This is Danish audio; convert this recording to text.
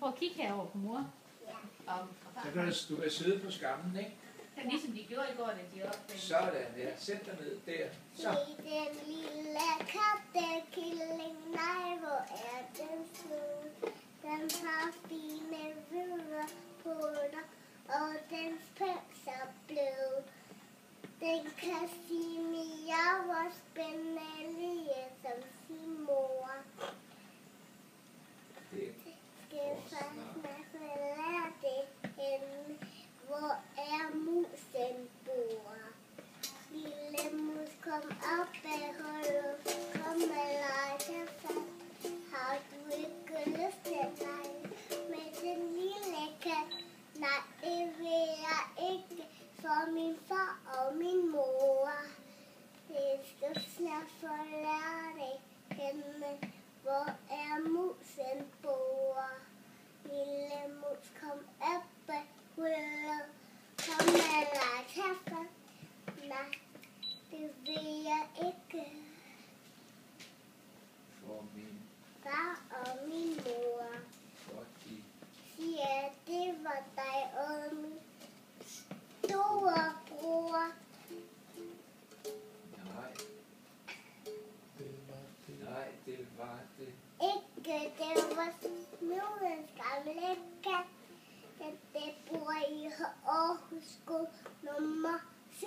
prøve at kigge herover på mor. Ja. Du kan sidde på skammen, ikke? Det er ligesom de gjorde i går, da de opdagede. Sådan, ja. Sæt dig ned der. Så. Se den lille kattekilling, nej, hvor er den sød. Den har fine hvide poter, og dens pels er blød. Den kan sige mere, hvor spændende som sin mor. Det Skal først lære det henne, hvor er musen bor. Lille mus, kom op af hullet, kom og lege dig fat. Har du ikke lyst til at lege med den lille kat? Nej, det vil jeg ikke, for min far og min mor. Det skal snart forlære det henne, hvor er musen bor. Lille mus, kom op af hullet, kom og lege dig fat. Nej, det vil jeg ikke. for min Far og min mor godt i. siger, det var dig og min store bror. Nej. Nej, det var det. Ikke, det var smulens gamle kat. Det bor i Aarhus skole nummer 7.